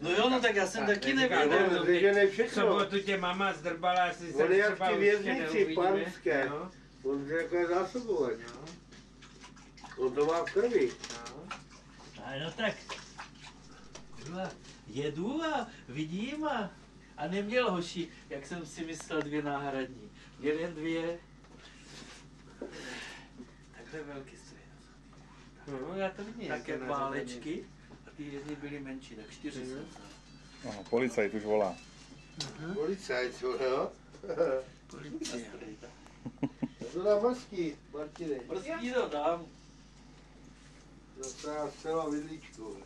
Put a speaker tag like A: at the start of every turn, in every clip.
A: No jo, no tak já jsem taky nevěděl.
B: V sobotu tě mama zdrbala, asi se třeba určitě neuvidíme. No.
C: On řekl je zásobovat. On to má v krvi.
A: No tak, jedu a vidím a neměl hoši, jak jsem si myslel, 2 náhradní. Měl jen 2. Takhle velký stojí.
B: No, já to vidím.
A: Také válečky a ty jedny byly menší, tak 4 jsem vzal.
D: Aha, policajt už volá.
C: Policajt, jo?
A: Policie.
C: To dám mrzký, Martine.
A: Mrzký to dám.
C: Zase já celou vidličku.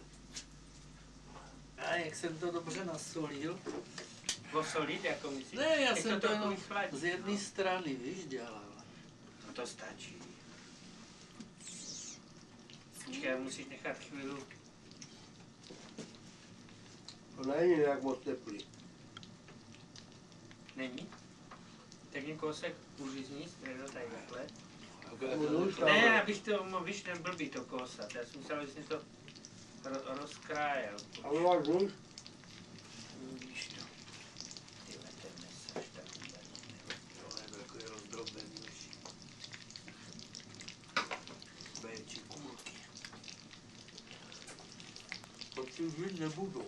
A: A jak jsem to dobře nasolil.
B: Posolit, jako myslíš?
A: Ne, já
B: Jak
A: jsem to jenom
B: vychladit?
A: z jedné strany, víš, dělal.
B: No to stačí. Počkej, musíš nechat chvíli.
C: To není nějak moc teplý.
B: Není? Tak jen kousek uřízní, středo tady takhle.
C: No,
B: Ne, abych to, víš, ten blbý to kousat. Já jsem myslel, že jsi to rozkrájel.
C: Ale máš nůž?
B: Víš to. Tyhle, ten nesaž tak úplně.
A: Tohle je takový rozdrobený už. Větší kůlky. To ti žít nebudu.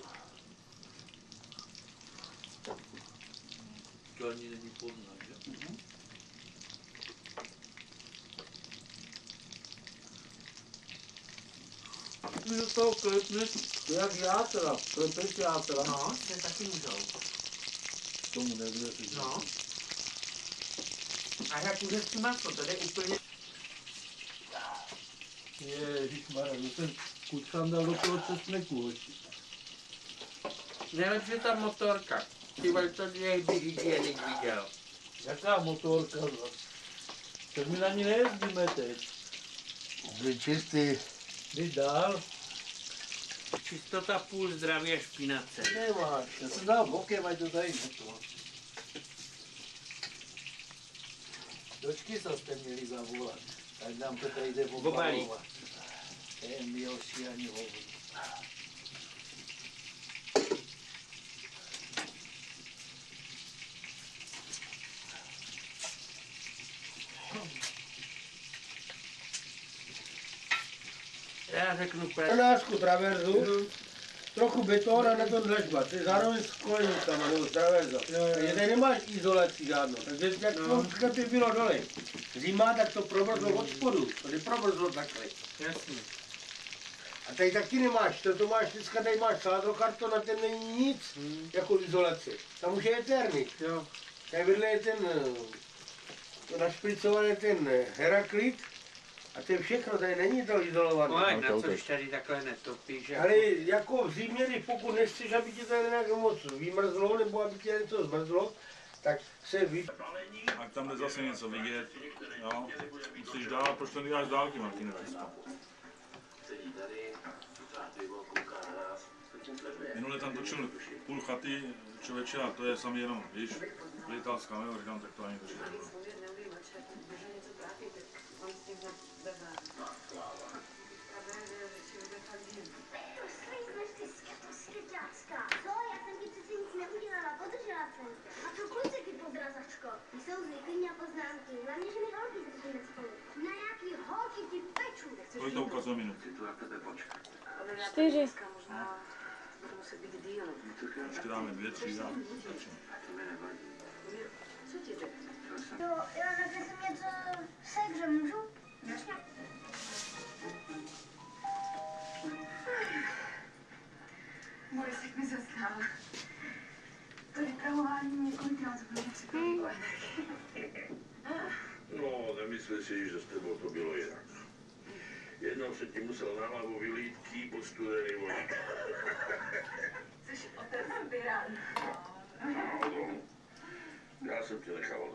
A: To ani není poznat, že? Ty do toho klepneš.
C: Jak játra, klepeš játra.
A: No, to je taky můžou.
C: Tomu nevěřím.
A: No.
B: A jak kuřecí maso, to jde úplně...
C: Ježišmarja, to ten kučkan dal do toho česneku, hoši.
B: Nejlepší je ta motorka. Ty vole, to někdy hygienik viděl.
C: Jaká motorka? Tak my na ní nejezdíme teď. Byl čistý. Jdeš dál?
B: Čistota půl zdraví a špinace.
C: Nemáš, já jsem dal bokem, ať to tady neto.
A: Dočky jste měli zavolat. Tak nám to tady jde
B: Obalí.
A: obalovat. To je milší ani hovor.
B: Já řeknu pět.
C: Trnářku traverzu, trochu beton a na to dlažba, to je zároveň s kolenicama nebo traverza. Takže tady nemáš izolaci žádnou, takže jak to by bylo dole. Zima, tak to probrzlo od spodu, tady probrzlo takhle.
B: Jasně.
C: A tady taky nemáš, to máš, dneska tady máš sádrokarton a ten není nic jako izolace. Tam už je eternik.
B: Jo.
C: Tady vedle je ten našpricovaný ten Heraklit a to je všechno, tady není to izolované.
B: No, na co když tady takhle netopíš?
C: Ale jako v zimě, pokud nechceš, aby tě tady nějak moc vymrzlo, nebo aby tě něco zmrzlo, tak se
D: A tam jde zase něco vidět, jo. Musíš dál, proč to neděláš z dálky, Martine, přesto. Minule tam točil půl chaty člověče a to je sami jenom, víš, litalská, nebo říkám, tak to ani točil.
E: Co? Já jsem ti přece nic neudělala, podržela jsem. A co kluci, ty podrazačko? Ty jsou zvyklí na poznámky, hlavně, že mi holky zdržíme spolu. Na jaký holky ti peču?
D: Kolik to ukazuje minut?
F: 4.
D: Ještě dáme 2, 3 a stačí.
E: Jo, já nakreslím něco se hře, můžu? Jasně.
G: Borisek mi zasnal. To vypravování několikrát bylo překvapové.
H: No, nemyslí si, že s tebou to bylo jinak. Jednou se ti musel na hlavu vylít kýp od studený vody.
G: Jsi otec Biran.
H: Já jsem tě nechal